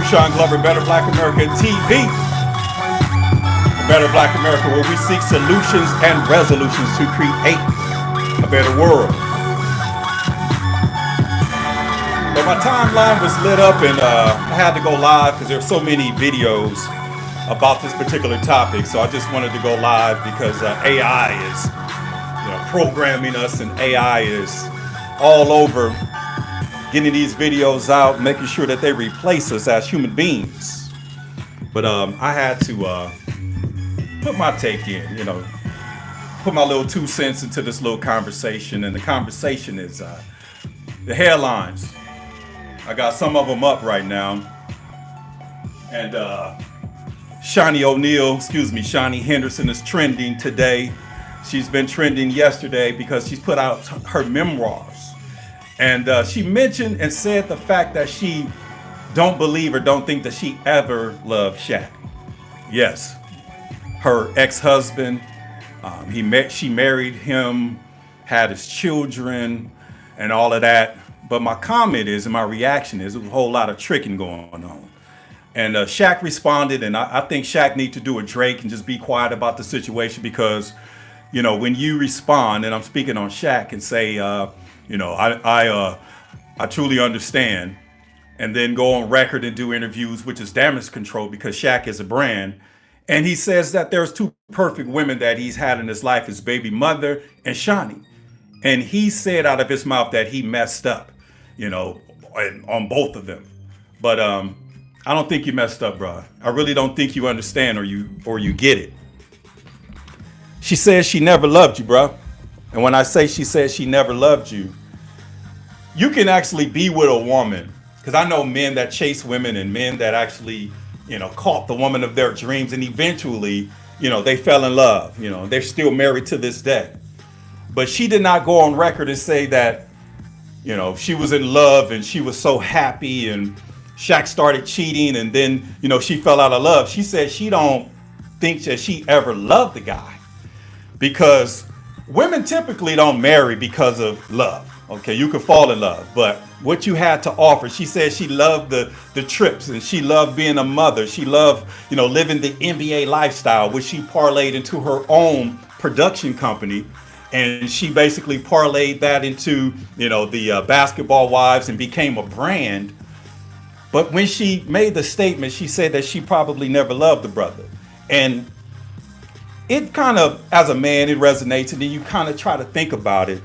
Sean Glover, Better Black America TV. Better Black America, where we seek solutions and resolutions to create a better world. But my timeline was lit up and I had to go live because there are so many videos about this particular topic. So I just wanted to go live because AI is, programming us, and AI is all over getting these videos out, making sure that they replace us as human beings. But I had to put my take in, put my little 2 cents into this little conversation. And the conversation is the headlines. I got some of them up right now. And Shaunie Henderson is trending today. She's been trending yesterday because she's put out her memoirs. And she mentioned and said the fact that she don't believe or don't think that she ever loved Shaq. Yes, her ex-husband, she married him, had his children and all of that. But my comment is, and my reaction is, there was a whole lot of tricking going on. And Shaq responded, and I think Shaq need to do a Drake and just be quiet about the situation because, when you respond, and I'm speaking on Shaq, and say, I truly understand, and then go on record and do interviews, which is damage control because Shaq is a brand. And he says that there's 2 perfect women that he's had in his life, his baby mother and Shaunie. And he said out of his mouth that he messed up, on both of them. But I don't think you messed up, bro. I really don't think you understand or you get it. She says she never loved you, bro. And when I say she says she never loved you, you can actually be with a woman. Because I know men that chase women and men that actually, caught the woman of their dreams. And eventually, they fell in love. They're still married to this day. But she did not go on record and say that, she was in love and she was so happy and Shaq started cheating and then, she fell out of love. She said she don't think that she ever loved the guy because women typically don't marry because of love. Okay, you could fall in love, but what you had to offer, she said she loved the trips and she loved being a mother. She loved, living the NBA lifestyle, which she parlayed into her own production company. And she basically parlayed that into, the Basketball Wives and became a brand. But when she made the statement, she said that she probably never loved the brother. And it kind of, as a man, it resonates. And then you kind of try to think about it.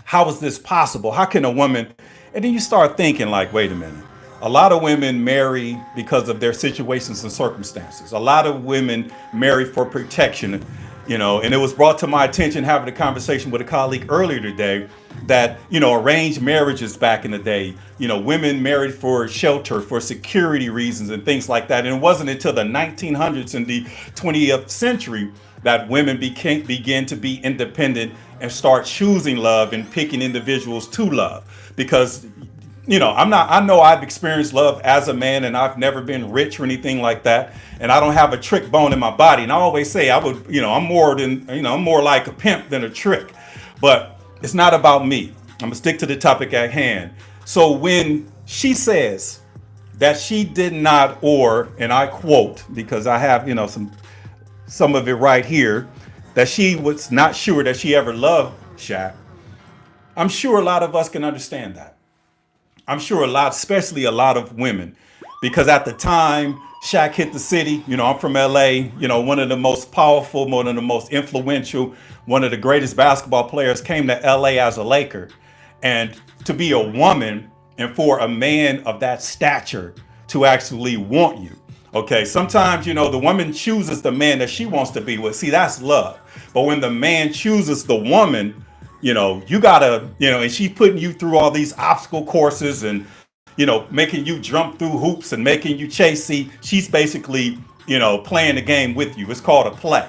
How is this possible? How can a woman? And then you start thinking like, wait a minute. A lot of women marry because of their situations and circumstances. A lot of women marry for protection. And it was brought to my attention having a conversation with a colleague earlier today that, arranged marriages back in the day, women married for shelter, for security reasons and things like that. And it wasn't until the 1900s and the 20th century that women began to be independent and start choosing love and picking individuals to love. Because, I know I've experienced love as a man and I've never been rich or anything like that. And I don't have a trick bone in my body. And I always say I'm more like a pimp than a trick. But it's not about me. I'm gonna stick to the topic at hand. So when she says that she did not, and I quote, because I have, some of it right here, that she was not sure that she ever loved Shaq. I'm sure a lot of us can understand that. I'm sure especially a lot of women, because at the time Shaq hit the city, I'm from LA, one of the most powerful, one of the most influential, one of the greatest basketball players came to LA as a Laker. And to be a woman and for a man of that stature to actually want you. Okay, sometimes, the woman chooses the man that she wants to be with. See, that's love. But when the man chooses the woman, you gotta, and she's putting you through all these obstacle courses and, making you jump through hoops and making you chase. See, she's basically, playing the game with you. It's called a play.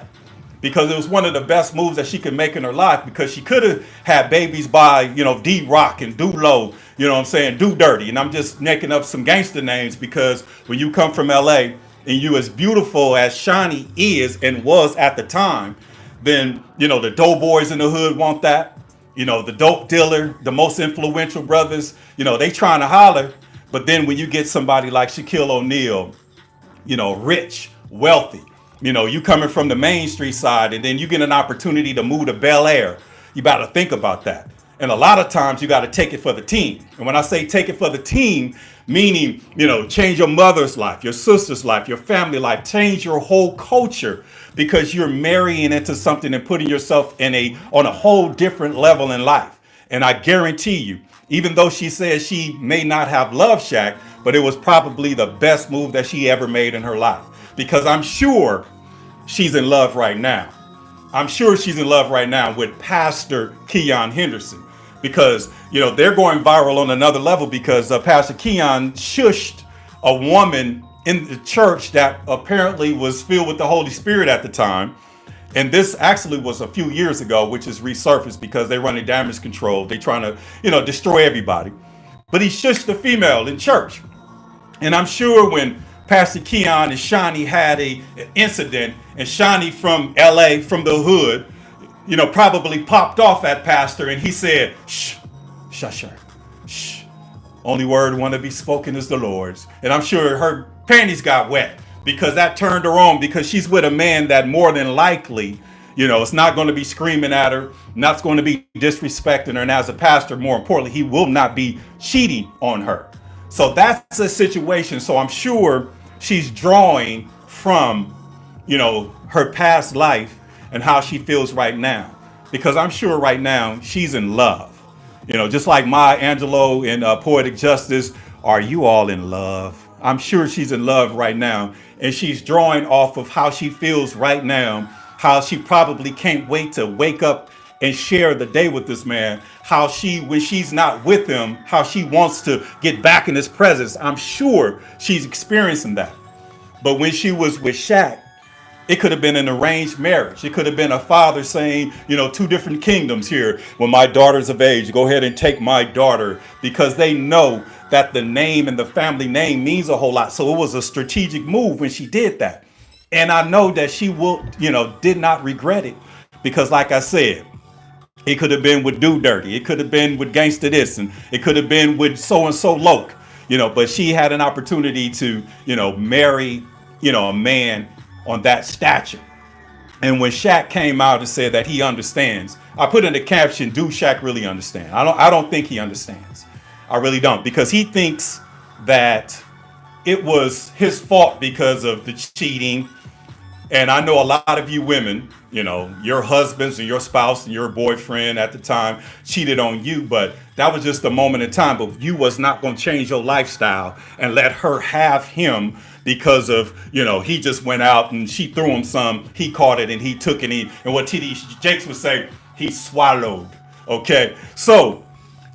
Because it was one of the best moves that she could make in her life, because she could have had babies by, D-Rock and Do-Low, Do Dirty. And I'm just making up some gangster names because when you come from LA and you as beautiful as Shaunie is and was at the time, then, the doughboys in the hood want that. The dope dealer, the most influential brothers, they trying to holler But then when you get somebody like Shaquille O'Neal, rich, wealthy. You coming from the Main Street side, and then you get an opportunity to move to Bel Air. You got to think about that. And a lot of times you got to take it for the team. And when I say take it for the team, meaning, change your mother's life, your sister's life, your family life, change your whole culture, because you're marrying into something and putting yourself on a whole different level in life. And I guarantee you, even though she says she may not have loved Shaq, but it was probably the best move that she ever made in her life. Because I'm sure she's in love right now. I'm sure she's in love right now with Pastor Shaunie Henderson. Because, they're going viral on another level, because Pastor Shaunie shushed a woman in the church that apparently was filled with the Holy Spirit at the time. And this actually was a few years ago, which is resurfaced because they're running damage control. They're trying to, destroy everybody. But he shushed the female in church. And I'm sure when Pastor Shaunie and Shaunie had an incident, and Shaunie from LA, from the hood, probably popped off at Pastor, and he said, shh, shush her, shh. Only word want to be spoken is the Lord's. And I'm sure her panties got wet, because that turned her on, because she's with a man that more than likely, it's not going to be screaming at her, not going to be disrespecting her. And as a pastor, more importantly, he will not be cheating on her. So that's a situation. So I'm sure she's drawing from, her past life and how she feels right now, because I'm sure right now she's in love. Just like Maya Angelou in Poetic Justice, are you all in love? I'm sure she's in love right now, and she's drawing off of how she feels right now, how she probably can't wait to wake up and share the day with this man, how when she's not with him, how she wants to get back in his presence. I'm sure she's experiencing that. But when she was with Shaq, it could have been an arranged marriage. It could have been a father saying, two different kingdoms here. When my daughter's of age, go ahead and take my daughter, because they know that the name and the family name means a whole lot. So it was a strategic move when she did that. And I know that she will, did not regret it, because like I said, it could have been with Do Dirty. It could have been with Gangsta This, and it could have been with so-and-so Loke, but she had an opportunity to, marry, a man on that stature. And when Shaq came out and said that he understands, I put in the caption, do Shaq really understand? I don't think he understands. I really don't, because he thinks that it was his fault because of the cheating. And I know a lot of you women, your husbands and your spouse and your boyfriend at the time cheated on you, but that was just a moment in time. But you was not going to change your lifestyle and let her have him, because of, he just went out and she threw him some, he caught it and he took it in. And what TD Jakes would say, he swallowed. Okay. So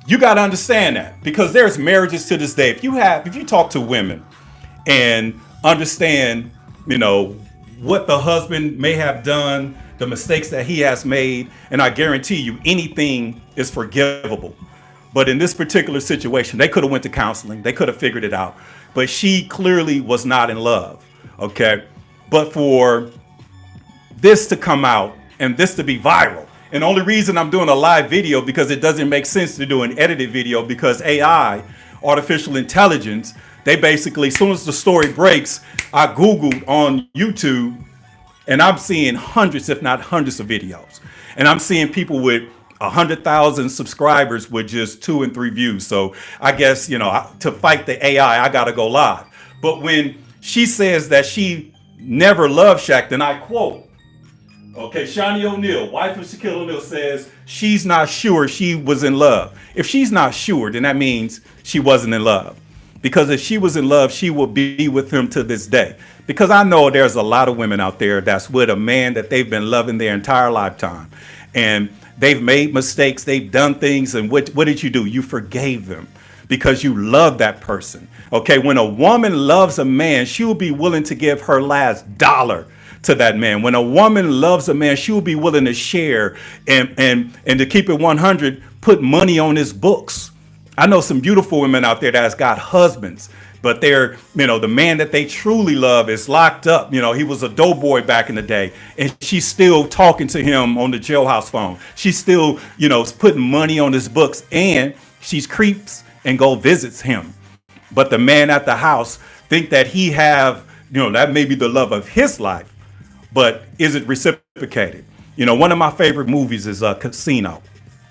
you got to understand that, because there's marriages to this day. If you talk to women and understand, what the husband may have done, the mistakes that he has made, and I guarantee you anything is forgivable. But in this particular situation, they could have went to counseling. They could have figured it out. But she clearly was not in love. Okay. But for this to come out and this to be viral, and the only reason I'm doing a live video, because it doesn't make sense to do an edited video, because AI, artificial intelligence, they basically, as soon as the story breaks, I Googled on YouTube, and I'm seeing hundreds, if not hundreds of videos. And I'm seeing people with 100,000 subscribers with just 2 and 3 views. So I guess, to fight the AI, I got to go live. But when she says that she never loved Shaq, then I quote, okay, Shaunie O'Neal, wife of Shaquille O'Neal, says she's not sure she was in love. If she's not sure, then that means she wasn't in love. Because if she was in love, she will be with him to this day. Because I know there's a lot of women out there that's with a man that they've been loving their entire lifetime. And they've made mistakes. They've done things. And what did you do? You forgave them because you love that person. Okay, when a woman loves a man, she will be willing to give her last dollar to that man. When a woman loves a man, she will be willing to share and to keep it 100, put money on his books. I know some beautiful women out there that's got husbands, but they're, the man that they truly love is locked up. He was a doughboy back in the day, and she's still talking to him on the jailhouse phone. She's still, putting money on his books, and she's creeps and go visits him. but the man at the house think that he have, that may be the love of his life, but is it reciprocated? One of my favorite movies is Casino.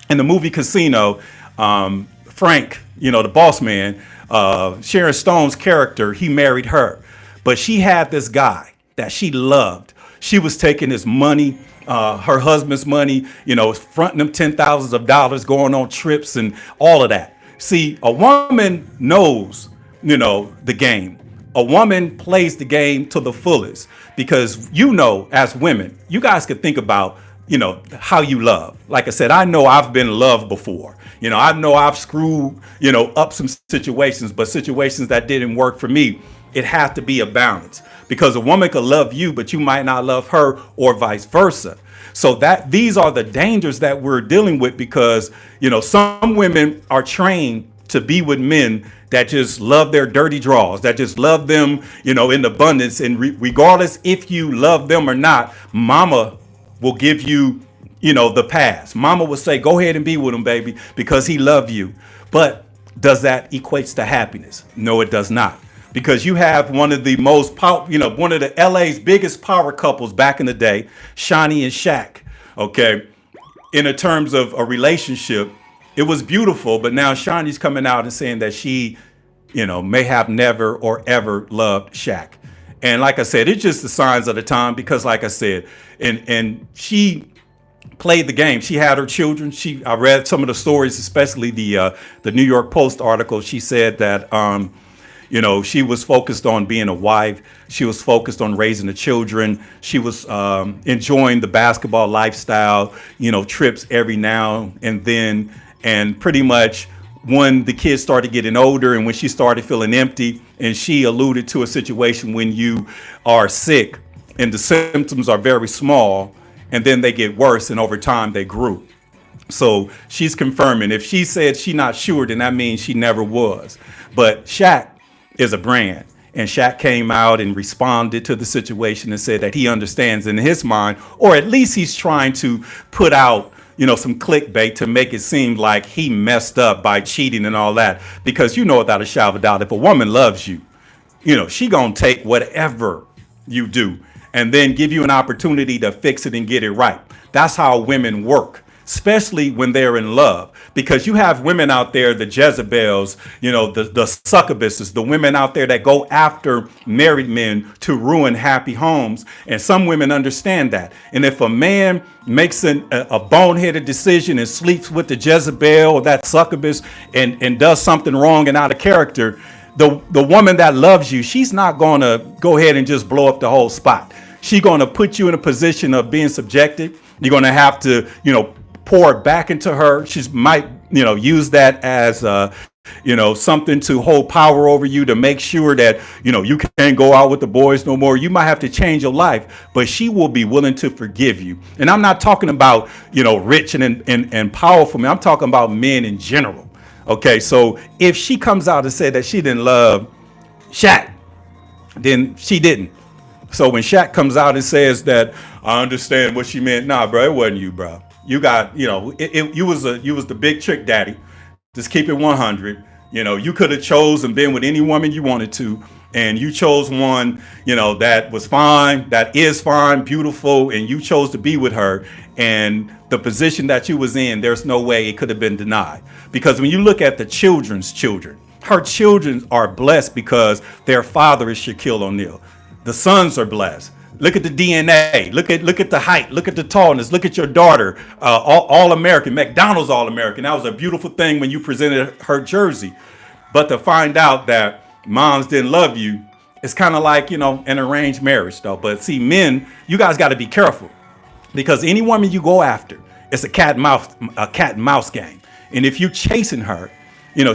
In the movie Casino, Frank, the boss man, Sharon Stone's character, he married her, but she had this guy that she loved. She was taking his money, her husband's money, fronting them $10,000, going on trips and all of that. See, a woman knows, the game. A woman plays the game to the fullest because, as women, you guys could think about, how you love. Like I said, I know I've been loved before. I know I've screwed, up some situations, but situations that didn't work for me, it had to be a balance because a woman could love you, but you might not love her or vice versa. So these are the dangers that we're dealing with because, some women are trained to be with men that just love their dirty draws, that just love them, in abundance. And regardless if you love them or not, mama will give you, the pass. Mama will say, go ahead and be with him, baby, because he loves you. But does that equate to happiness? No, it does not. Because you have one of the most one of the LA's biggest power couples back in the day, Shaunie and Shaq. Okay. In terms of a relationship, it was beautiful, but now Shaunie's coming out and saying that she, may have never or ever loved Shaq. And like I said, it's just the signs of the time because like I said, and she played the game. She had her children. I read some of the stories, especially the New York Post article. She said that, she was focused on being a wife. She was focused on raising the children. She was enjoying the basketball lifestyle, trips every now and then. And pretty much when the kids started getting older and when she started feeling empty, and she alluded to a situation when you are sick and the symptoms are very small and then they get worse and over time they grew. So she's confirming. If she said she's not sure, then that means she never was. But Shaq is a brand. And Shaq came out and responded to the situation and said that he understands in his mind, or at least he's trying to put out, some clickbait to make it seem like he messed up by cheating and all that. Because without a shadow of a doubt, if a woman loves you, she gonna take whatever you do and then give you an opportunity to fix it and get it right. That's how women work, especially when they're in love, because you have women out there, the Jezebels, the succubuses, the women out there that go after married men to ruin happy homes. And some women understand that. And if a man makes a boneheaded decision and sleeps with the Jezebel or that succubus and does something wrong and out of character, the woman that loves you, she's not going to go ahead and just blow up the whole spot. She's going to put you in a position of being subjected. You're going to have to, pour it back into her. She might, use that as, something to hold power over you to make sure that, you can't go out with the boys no more. You might have to change your life, but she will be willing to forgive you. And I'm not talking about, rich and powerful men. I'm talking about men in general. Okay. So if she comes out and said that she didn't love Shaq, then she didn't. So when Shaq comes out and says that, I understand what she meant. Nah, bro, it wasn't you, bro. You got, you was the big trick daddy. Just keep it 100. You could have chose and been with any woman you wanted to. And you chose one, that was fine, that is fine, beautiful. And you chose to be with her. And the position that you was in, there's no way it could have been denied. Because when you look at the children's children, her children are blessed because their father is Shaquille O'Neal. The sons are blessed. Look at the DNA. Look at the height. Look at the tallness. Look at your daughter. All American, McDonald's All American. That was a beautiful thing when you presented her jersey. But to find out that moms didn't love you, it's kind of like, an arranged marriage, though. But see, men, you guys got to be careful because any woman you go after, it's a cat and mouse game. And if you're chasing her,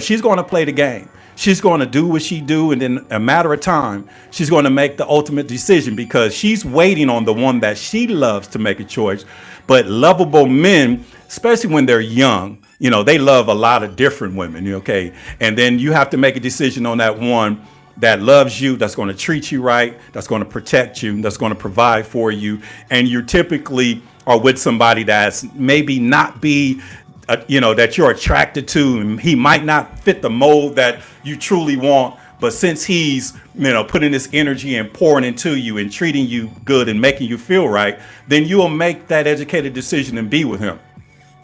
she's going to play the game. She's going to do what she do, and in a matter of time, she's going to make the ultimate decision because she's waiting on the one that she loves to make a choice. But lovable men, especially when they're young, they love a lot of different women, okay? And then you have to make a decision on that one that loves you, that's going to treat you right, that's going to protect you, that's going to provide for you. And you typically are with somebody that's maybe not be that you're attracted to, and he might not fit the mold that you truly want, but since he's putting this energy and pouring into you and treating you good and making you feel right, then you'll make that educated decision and be with him.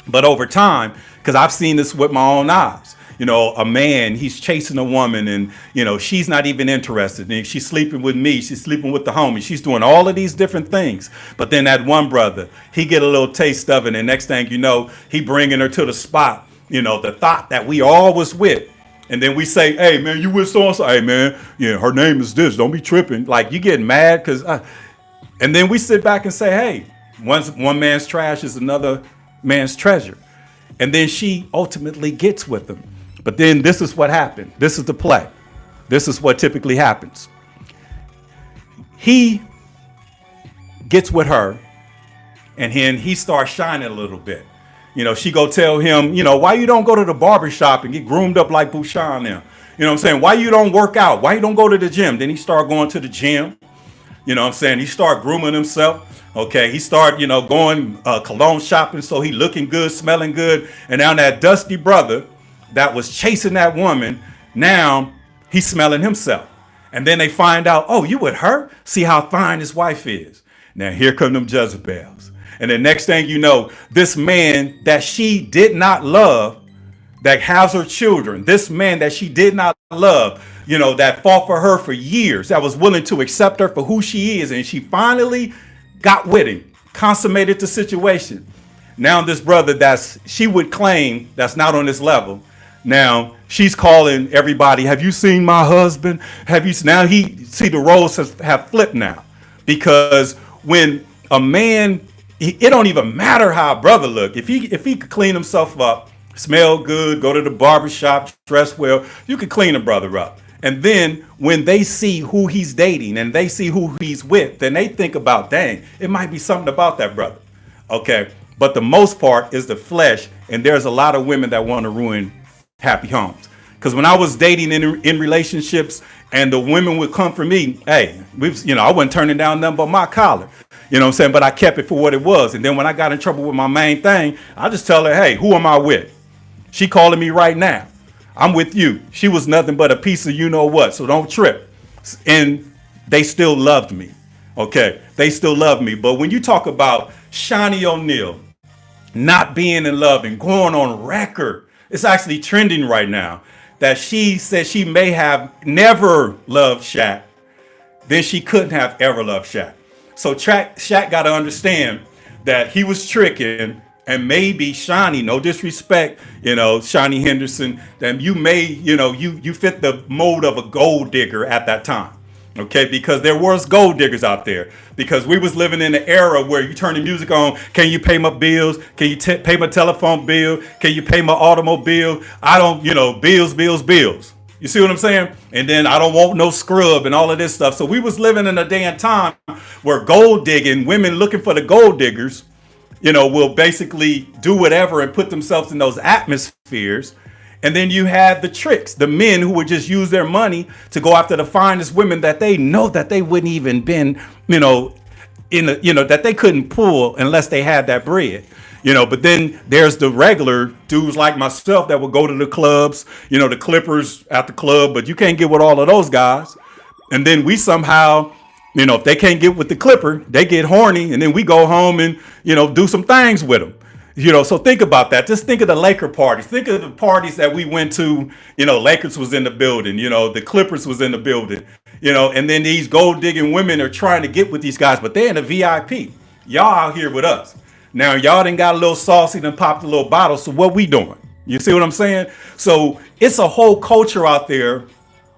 But over time, because I've seen this with my own eyes, a man, he's chasing a woman, and she's not even interested, and she's sleeping with me, she's sleeping with the homie, she's doing all of these different things. But then that one brother, he get a little taste of it, and next thing you know, he bringing her to the spot, the thought that we all was with. And then we say, hey man, you with so and so? Hey man, yeah, her name is this, don't be tripping. Like, you getting mad because and then we sit back and say, hey, one man's trash is another man's treasure. And then she ultimately gets with him. But then this is what happened. This is the play. This is what typically happens. He gets with her, and then he starts shining a little bit. She go tell him, why you don't go to the barber shop and get groomed up like Bouchon now? You know what I'm saying? Why you don't work out? Why you don't go to the gym? Then he start going to the gym. You know what I'm saying? He start grooming himself. Okay, he start, going cologne shopping, so he looking good, smelling good. And now that dusty brother that was chasing that woman, now he's smelling himself. And then they find out, oh, you with her? See how fine his wife is. Now here come them Jezebels. And the next thing you know, this man that she did not love, that has her children, this man that she did not love, that fought for her for years, that was willing to accept her for who she is, and she finally got with him, consummated the situation. Now this brother she would claim that's not on this level. Now she's calling everybody, have you seen my husband? Now the roles have flipped now. Because when a man, it don't even matter how a brother look. If he could clean himself up, smell good, go to the barber shop, dress well, you could clean a brother up. And then when they see who he's dating and they see who he's with, then they think about, dang, it might be something about that brother. Okay. But the most part is the flesh. And there's a lot of women that want to ruin happy homes. Because when I was dating in relationships and the women would come for me, hey, I wasn't turning down nothing but my collar. You know what I'm saying? But I kept it for what it was. And then when I got in trouble with my main thing, I just tell her, hey, who am I with? She calling me right now. I'm with you. She was nothing but a piece of you know what. So don't trip. And they still loved me. Okay. They still love me. But when you talk about Shaunie O'Neal not being in love and going on record, it's actually trending right now that she said she may have never loved Shaq. Then she couldn't have ever loved Shaq. So Shaq got to understand that he was tricking. And maybe Shaunie, no disrespect, Shaunie Henderson, then you may, you fit the mold of a gold digger at that time. Okay, because there was gold diggers out there. Because we was living in an era where you turn the music on. Can you pay my bills? Can you pay my telephone bill? Can you pay my automobile? I don't, bills. You see what I'm saying? And then I don't want no scrub and all of this stuff. So we was living in a day and time where gold digging, women looking for the gold diggers, will basically do whatever and put themselves in those atmospheres. And then you had the tricks, the men who would just use their money to go after the finest women that they know that they wouldn't even been, that they couldn't pull unless they had that bread. But then there's the regular dudes like myself that would go to the clubs, the Clippers at the club, but you can't get with all of those guys. And then we somehow, if they can't get with the Clipper, they get horny, and then we go home and, do some things with them. So think about that. Just think of the Laker parties. Think of the parties that we went to, Lakers was in the building, the Clippers was in the building, and then these gold digging women are trying to get with these guys, but they're in a VIP. Y'all out here with us. Now y'all done got a little saucy and popped a little bottle. So what we doing? You see what I'm saying? So it's a whole culture out there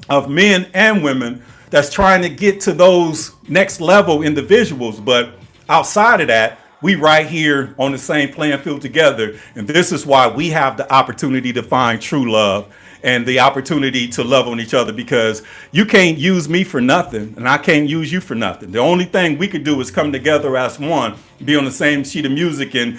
of men and women that's trying to get to those next level individuals. But outside of that, we right here on the same playing field together. And this is why we have the opportunity to find true love and the opportunity to love on each other, because you can't use me for nothing and I can't use you for nothing. The only thing we could do is come together as one, be on the same sheet of music and,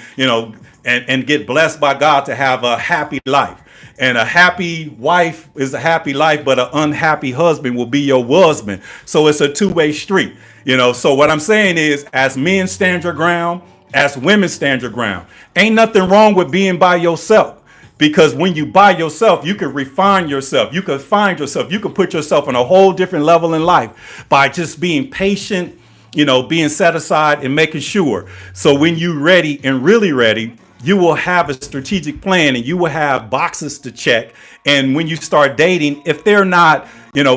and get blessed by God to have a happy life. And a happy wife is a happy life, but an unhappy husband will be your husband. So it's a two-way street. So what I'm saying is, as men stand your ground, as women, stand your ground. Ain't nothing wrong with being by yourself. Because when you by yourself, you can refine yourself. You can find yourself. You can put yourself on a whole different level in life by just being patient, being set aside and making sure. So when you're ready and really ready, you will have a strategic plan and you will have boxes to check. And when you start dating, if they're not,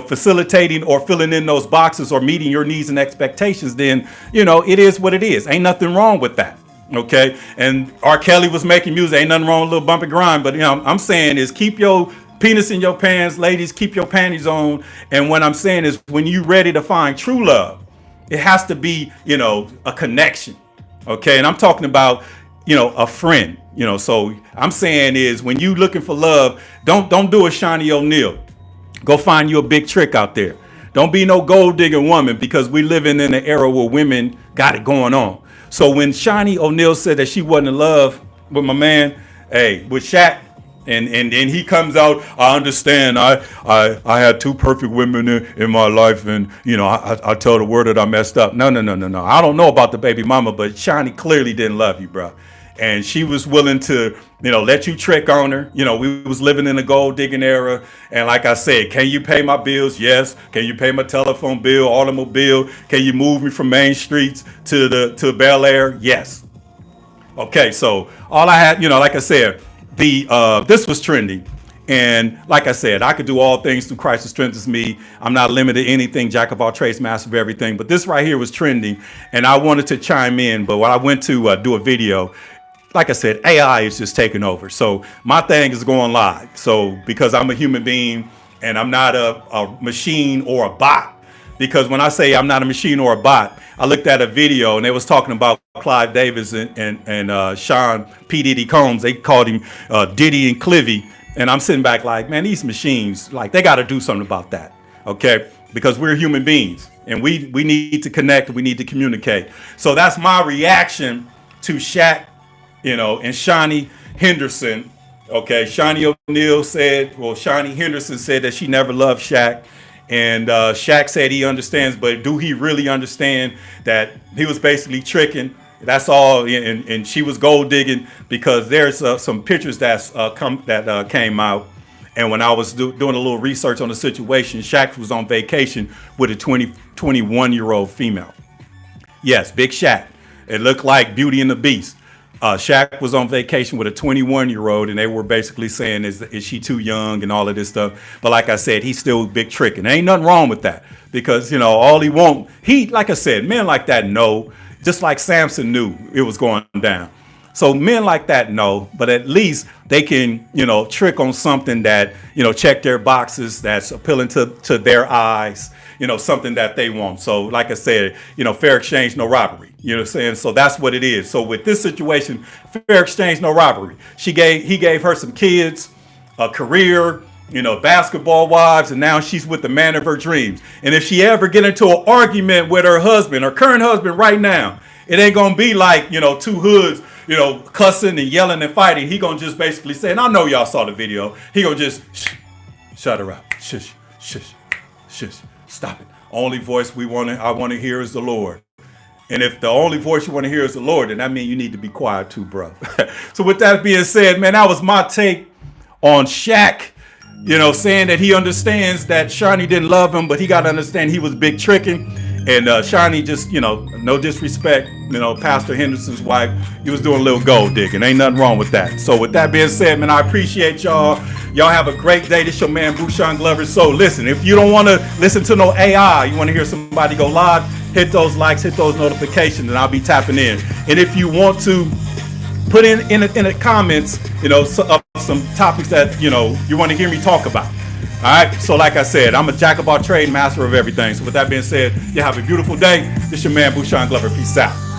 facilitating or filling in those boxes or meeting your needs and expectations, then, it is what it is. Ain't nothing wrong with that. Okay. And R. Kelly was making music. Ain't nothing wrong with a little bump and grind. But, I'm saying is keep your penis in your pants, ladies, keep your panties on. And what I'm saying is when you're ready to find true love, it has to be, a connection. Okay. And I'm talking about, a friend, so I'm saying is when you looking for love, don't do a Shaunie O'Neal. Go find you a big trick out there. Don't be no gold digging woman, because we living in an era where women got it going on. So when Shaunie O'Neal said that she wasn't in love with my man, with Shaq, and he comes out, I understand. I had two perfect women in my life, and I tell the word that I messed up. No. I don't know about the baby mama, but Shaunie clearly didn't love you, bro. And she was willing to, let you trick on her. We was living in a gold digging era. And like I said, can you pay my bills? Yes. Can you pay my telephone bill, automobile? Can you move me from Main Streets to Bel Air? Yes. Okay. So all I had, like I said, this was trending. And like I said, I could do all things through Christ who strengthens me. I'm not limited to anything, jack of all trades, master of everything. But this right here was trending. And I wanted to chime in. But when I went to do a video, like I said, AI is just taking over. So my thing is going live. So because I'm a human being and I'm not a machine or a bot, because when I say I'm not a machine or a bot, I looked at a video and they was talking about Clive Davis and Sean P. Diddy Combs. They called him Diddy and Clivy. And I'm sitting back like, man, these machines, like they got to do something about that. Okay. Because we're human beings and we need to connect. We need to communicate. So that's my reaction to Shaq, and Shaunie Henderson. Okay. Shaunie Henderson said that she never loved Shaq. And Shaq said he understands, but do he really understand that he was basically tricking? That's all. And she was gold digging, because there's some pictures that came out. And when I was doing a little research on the situation, Shaq was on vacation with a 21-year-old female. Yes, Big Shaq. It looked like Beauty and the Beast. Shaq was on vacation with a 21-year-old, and they were basically saying, is she too young and all of this stuff. But like I said, he's still big tricking. Ain't nothing wrong with that, because, all like I said, men like that know, just like Samson knew it was going down. So men like that know, but at least they can, trick on something that, check their boxes, that's appealing to their eyes, something that they want. So like I said, fair exchange, no robbery. You know what I'm saying? So that's what it is. So with this situation, fair exchange, no robbery. He gave her some kids, a career, basketball wives, and now she's with the man of her dreams. And if she ever get into an argument with her husband, her current husband right now, it ain't going to be like, two hoods, cussing and yelling and fighting. He going to just basically say, and I know y'all saw the video, he going to just shut her up. Shush, shush, shush, stop it. Only voice I want to hear is the Lord. And if the only voice you want to hear is the Lord, then that means you need to be quiet too, bro. So with that being said, man, that was my take on Shaq, saying that he understands that Shaunie didn't love him, but he got to understand he was big tricking. And Shaunie just, no disrespect, Pastor Henderson's wife, he was doing a little gold digging. Ain't nothing wrong with that. So with that being said, man, I appreciate y'all. Y'all have a great day. This your man, Bushan Glover. So listen, if you don't want to listen to no AI, you want to hear somebody go live, hit those likes, hit those notifications, and I'll be tapping in. And if you want to put in the comments, some topics that, you want to hear me talk about. All right. So like I said, I'm a jack of all trade, master of everything. So with that being said, you have a beautiful day. This your man, Bushan Glover. Peace out.